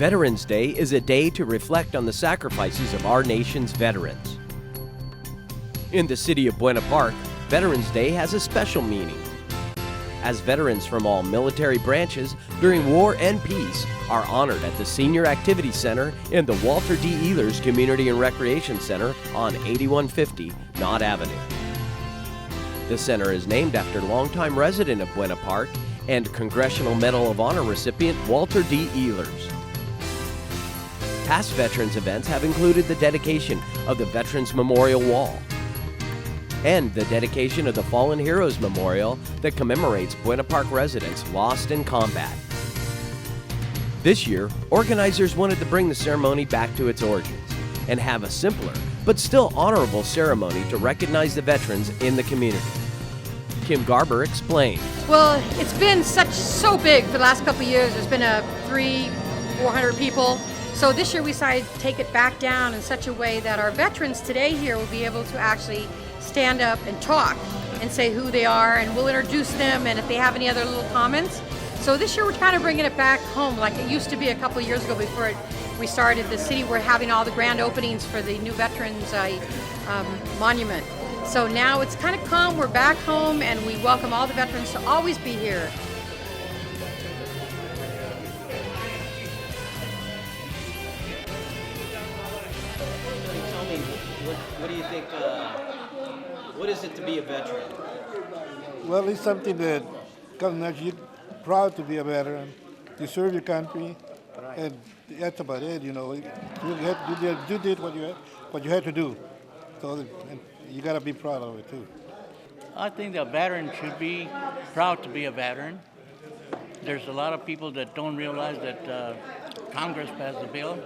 Veterans Day is a day to reflect on the sacrifices of our nation's veterans. In the city of Buena Park, Veterans Day has a special meaning, as veterans from all military branches during war and peace are honored at the Senior Activity Center in the Walter D. Elhers Community and Recreation Center on 8150 Knott Avenue. The center is named after longtime resident of Buena Park and Congressional Medal of Honor recipient Walter D. Elhers. Past veterans events have included the dedication of the Veterans Memorial Wall and the dedication of the Fallen Heroes Memorial that commemorates Buena Park residents lost in combat. This year, organizers wanted to bring the ceremony back to its origins and have a simpler but still honorable ceremony to recognize the veterans in the community. Kim Garber explained. Well, it's been so big for the last couple of years. There's been 300-400 people. So this year we decided to take it back down in such a way that our veterans today here will be able to actually stand up and talk and say who they are, and we'll introduce them and if they have any other little comments. So this year we're kind of bringing it back home like it used to be a couple of years ago before we started the city. We're having all the grand openings for the new Veterans Monument. So now it's kind of calm, we're back home, and we welcome all the veterans to always be here. Tell me, what do you think, what is it to be a veteran? Well, it's something that comes naturally. You're proud to be a veteran. You serve your country, and that's about it. You know, you did what you had to do. So and you got to be proud of it too. I think a veteran should be proud to be a veteran. There's a lot of people that don't realize that Congress passed a bill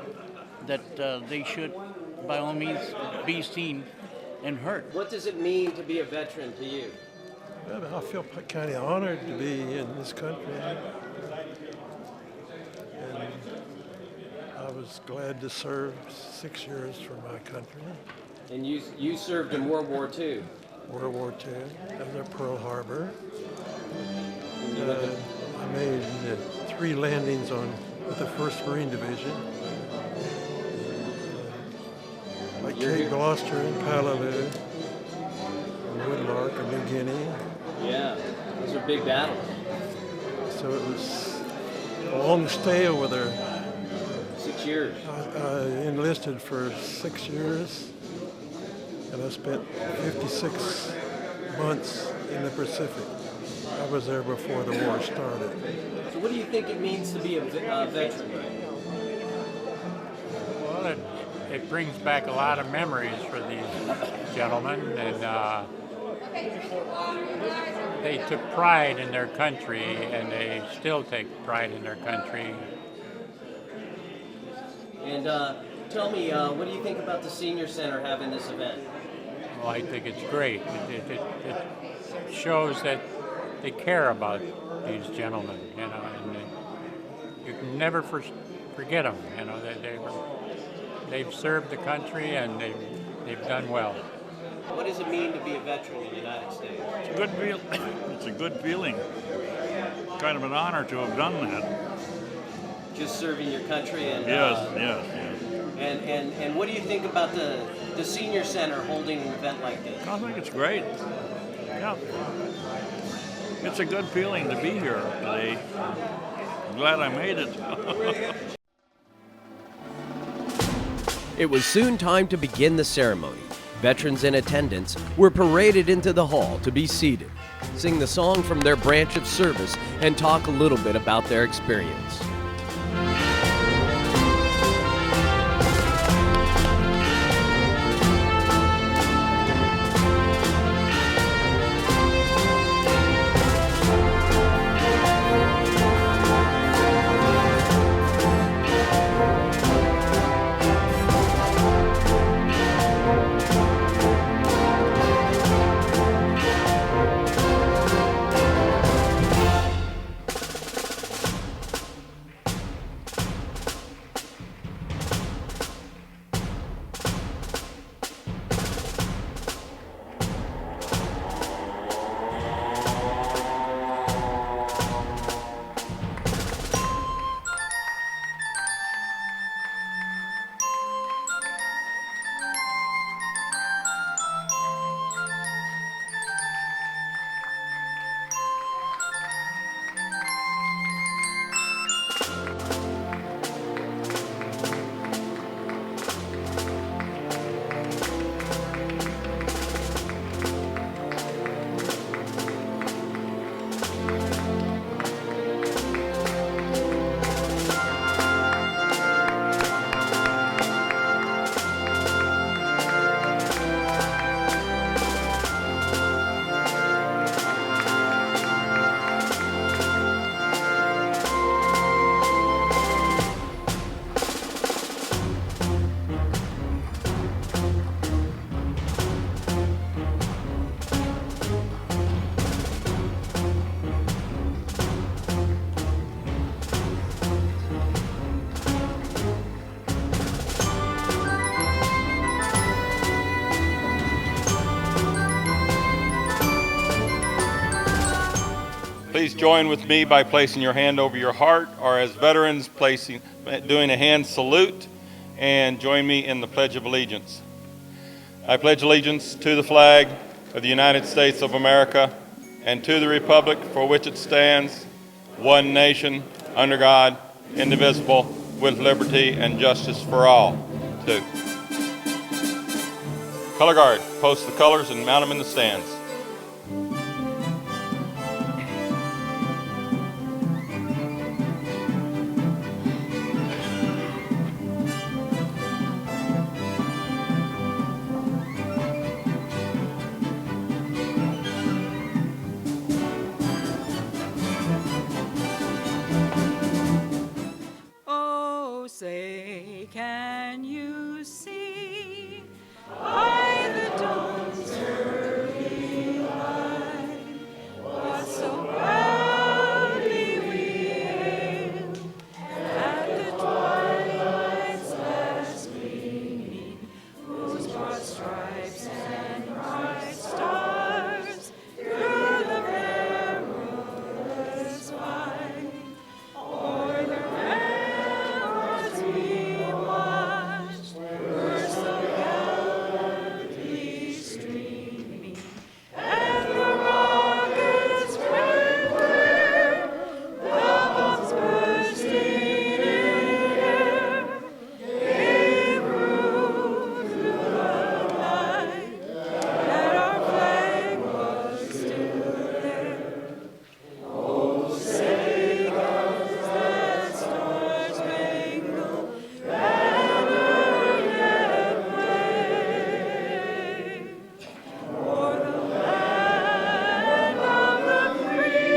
that they should, by all means, be seen and heard. What does it mean to be a veteran to you? Well, I feel kind of honored to be in this country. And I was glad to serve 6 years for my country. And you served in World War II? World War II. I was at Pearl Harbor. I made 3 landings with the 1st Marine Division. Like Cape Gloucester and Palaloo, and Woodlark and New Guinea. Yeah, those are big battles. So it was a long stay over there. 6 years. I enlisted for 6 years, and I spent 56 months in the Pacific. I was there before the war started. So what do you think it means to be a veteran? Well, it brings back a lot of memories for these gentlemen, and they took pride in their country, and they still take pride in their country. And tell me, what do you think about the Senior Center having this event? Well, I think it's great. It shows that they care about these gentlemen, you know, and you can never forget them. You know, they've served the country and they've done well. What does it mean to be a veteran in the United States? It's a good feeling. Kind of an honor to have done that. Just serving your country and Yes. And what do you think about the Senior Center holding an event like this? I think it's great. Yeah. It's a good feeling to be here today. I'm glad I made it. It was soon time to begin the ceremony. Veterans in attendance were paraded into the hall to be seated, sing the song from their branch of service, and talk a little bit about their experience. please join with me by placing your hand over your heart, or as veterans, doing a hand salute, and join me in the Pledge of Allegiance. I pledge allegiance to the flag of the United States of America and to the republic for which it stands, one nation, under God, indivisible, with liberty and justice for all. 2. Color Guard, post the colors and mount them in the stands. Oh, say, can you see by the dawn's early light what so proudly we hailed at the twilight's last gleaming, whose broad stripes and bright stars through the perilous fight o'er the ramparts we watched were so gallantly streaming, and the rockets' framework, the bombs bursting in air, gave proof through the night that our flag was still there. Oh, say does that star-spangled banner yet wave o'er the land of the free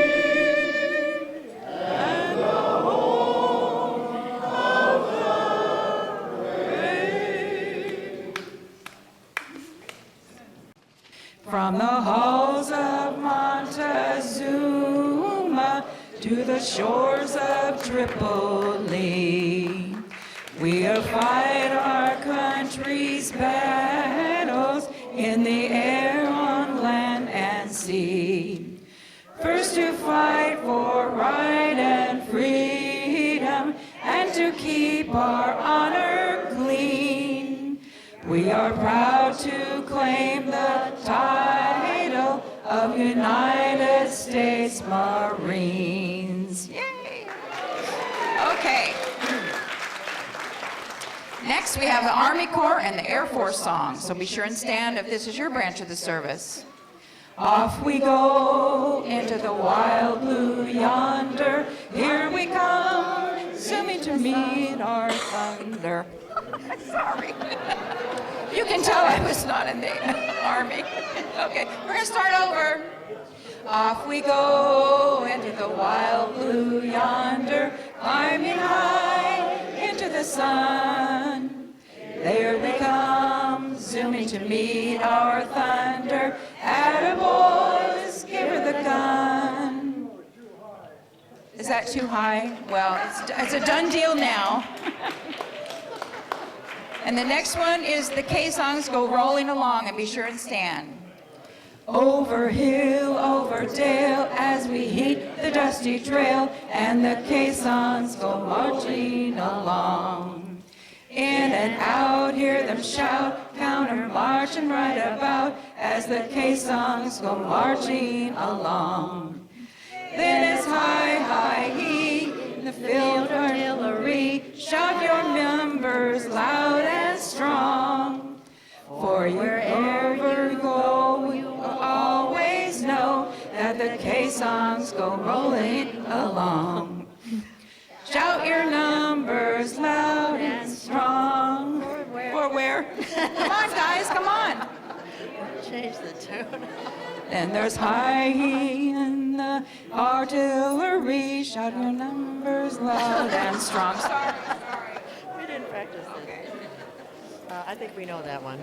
and the home of the brave? From the halls of Montezuma to the shores of Tripoli, we'll fight our country's battles in the air, on land, and sea. First to fight for right and freedom, and to keep our honor clean. We are proud to claim the title of United States Marines. Yay! Okay. Next, we have the Army Corps and the Air Force song, so be sure and stand if this is your branch of the service. Off we go into the wild blue yonder. Here we come, zooming to meet our thunder. Sorry. You can tell I was not in the Army. Okay, we're going to start over. Off we go into the wild blue yonder, climbing high into the sun. There we come, zooming to meet our thunder. Attaboys, give her the gun. Is that too high? Well, it's a done deal now. And the next one is the K-songs go rolling along, and be sure and stand. Over hill, over dale, as we heat the dusty trail, and the K-songs go marching along. In and out, hear them shout, counter marching right about, as the K-songs go marching along. Then it's hi, hi, he, the field artillery, shout your numbers loud and strong. For wherever you go, you will always know that the K-songs go rolling along. Shout your numbers loud and strong. For where? Come on, guys, come on. Change the tune. Then there's hi in the artillery. Shout your numbers loud and strong. Sorry. We didn't practice this. Okay. I think we know that one.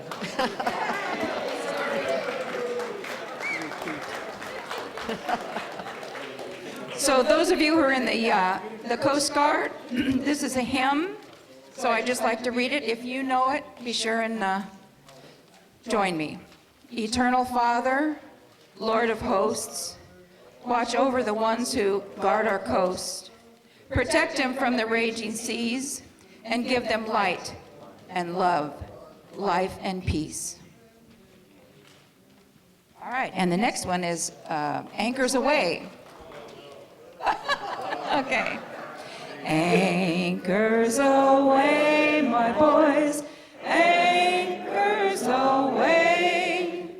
So those of you who are in the Coast Guard, this is a hymn. So I'd just like to read it. If you know it, be sure and join me. Eternal Father, Lord of hosts, Watch over the ones who guard our coast. Protect them from the raging seas and give them light and love, life and peace. All right, and the next one is Anchors Away. Okay. Anchors away, my boys, anchors away.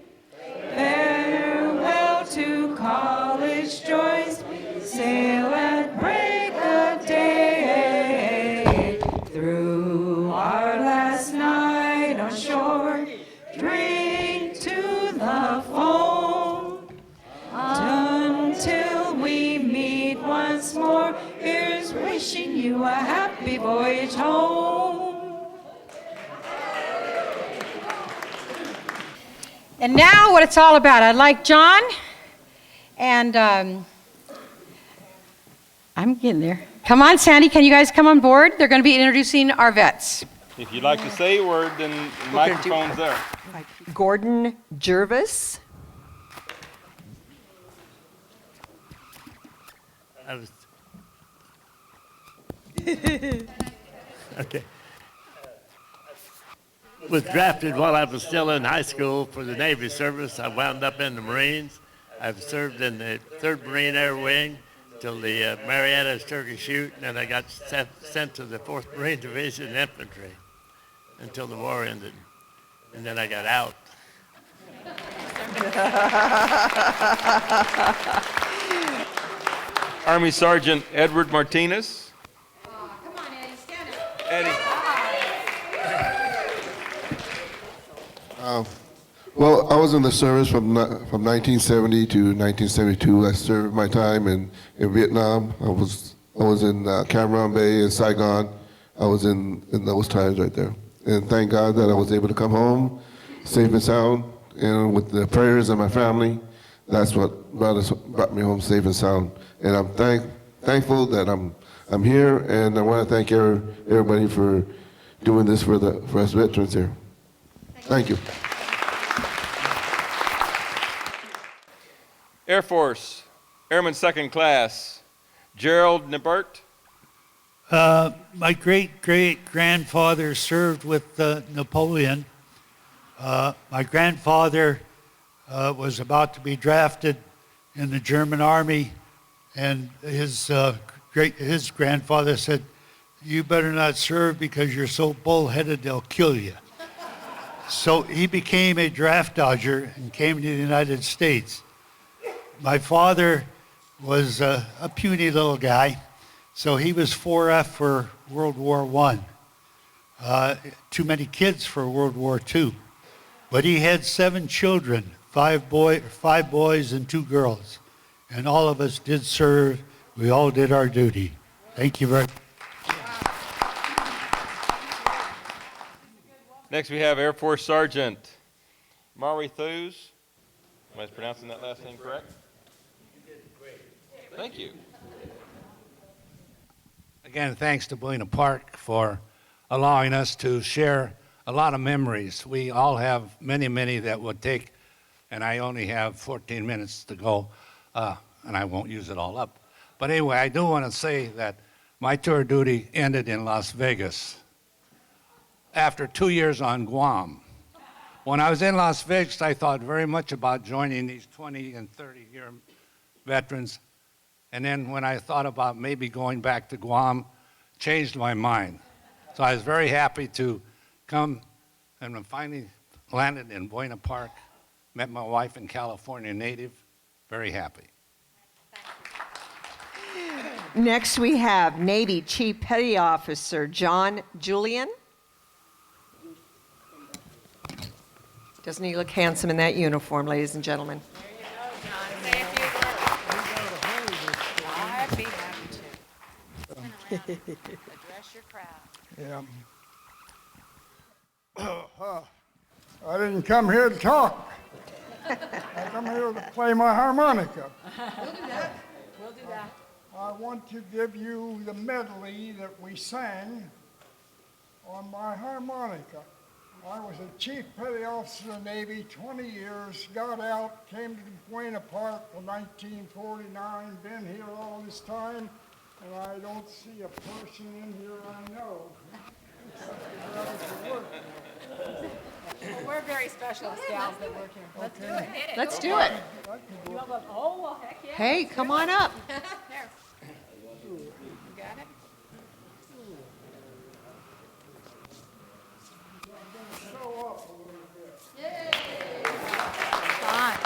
Farewell to college joys, sail at break of day. Through our last night on shore, drink to the foam. Until we meet once more, here's wishing you a happy voyage home. And now what it's all about. I'd like John and I'm getting there. Come on, Sandy, can you guys come on board? They're going to be introducing our vets. If you'd like to say a word, then the microphone's there. Gordon Jervis. Okay. Was drafted while I was still in high school for the Navy service. I wound up in the Marines. I've served in the 3rd Marine Air Wing till the Marianas Turkey Shoot, and then I got sent to the 4th Marine Division Infantry until the war ended, and then I got out. Army Sergeant Edward Martinez. Come on, Eddie, stand up. Eddie. Well, I was in the service from 1970 to 1972. I served my time in Vietnam. I was in Cam Ranh Bay and Saigon. I was in those times right there. And thank God that I was able to come home safe and sound, and with the prayers of my family, that's what brought me home safe and sound. And I'm thankful that I'm here, and I want to thank everybody for doing this for us veterans here. Thank you. Air Force, Airman 2nd Class, Gerald Nebert. My great-great-grandfather served with Napoleon. My grandfather was about to be drafted in the German army, and his grandfather said, "You better not serve because you're so bullheaded they'll kill you." So he became a draft dodger and came to the United States. My father was a puny little guy, so he was 4F for World War I. Too many kids for World War II. But he had 7 children, 5 boys and 2 girls. And all of us did serve. We all did our duty. Thank you very much. Next we have Air Force Sergeant Maury Thews. Am I pronouncing that last name correct? Thank you. Again, thanks to Buena Park for allowing us to share a lot of memories. We all have many, many that would take, and I only have 14 minutes to go, and I won't use it all up. But anyway, I do want to say that my tour duty ended in Las Vegas after 2 years on Guam. When I was in Las Vegas, I thought very much about joining these 20 and 30-year veterans. And then when I thought about maybe going back to Guam, changed my mind. So I was very happy to come, and finally landed in Buena Park, met my wife in California, native, very happy. Next we have Navy Chief Petty Officer John Julian. Doesn't he look handsome in that uniform, ladies and gentlemen? I'd be happy to. Address your crowd. Yeah. I didn't come here to talk. I come here to play my harmonica. We'll do that. We'll do that. I want to give you the medley that we sang on my harmonica. I was a Chief Petty Officer in the Navy, 20 years, got out, came to Buena Park in 1949, been here all this time, and I don't see a person in here I know. Except the guys that work here. Well, we're very specialist gals that work here. Let's do it. Let's do it. You all go, oh, well, heck yeah. Hey, come on up. There. You got it? Show up a little bit. Yay! Fine.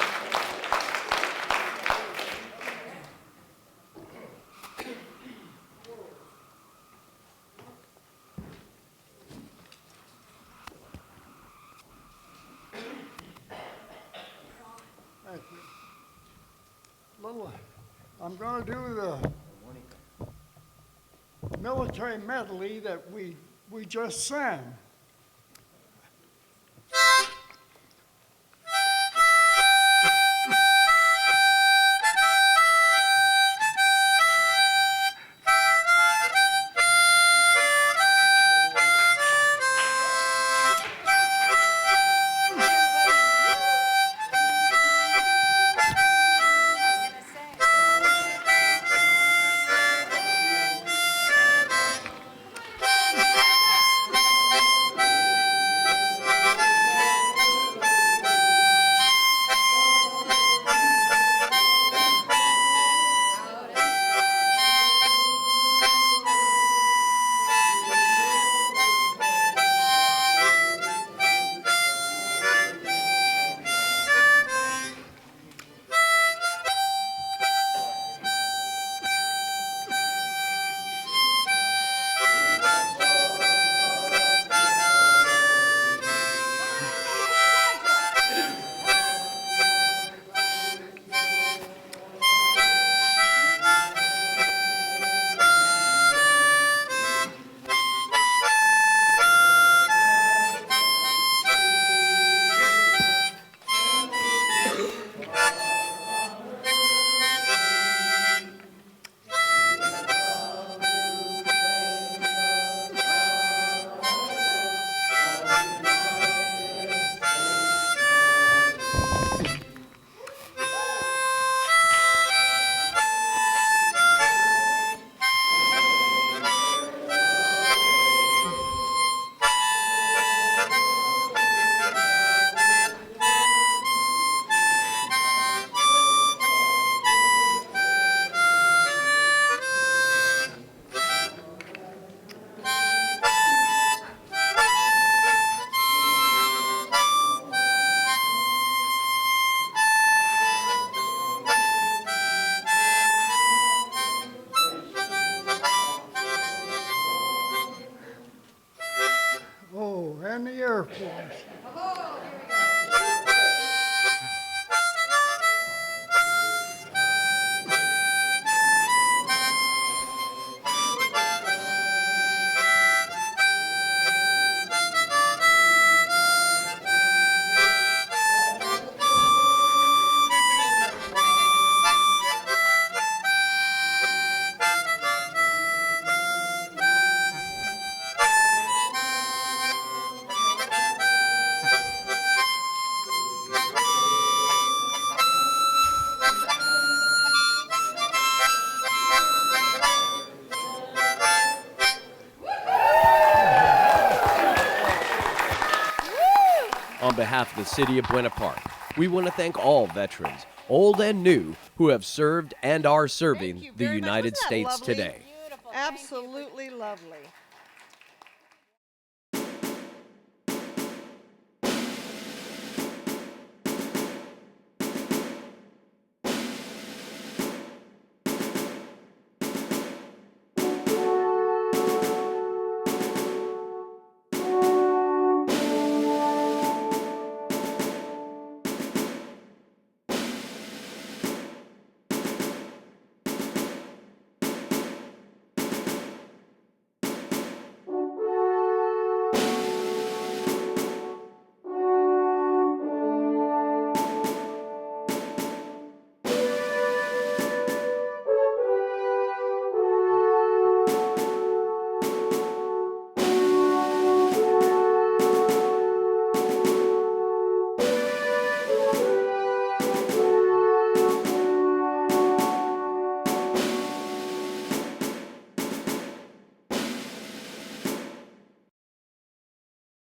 Thank you. I'm going to do the military medley that we just sang. And the Air Force. On behalf of the City of Buena Park, we want to thank all veterans, old and new, who have served and are serving the United States today. Absolutely lovely.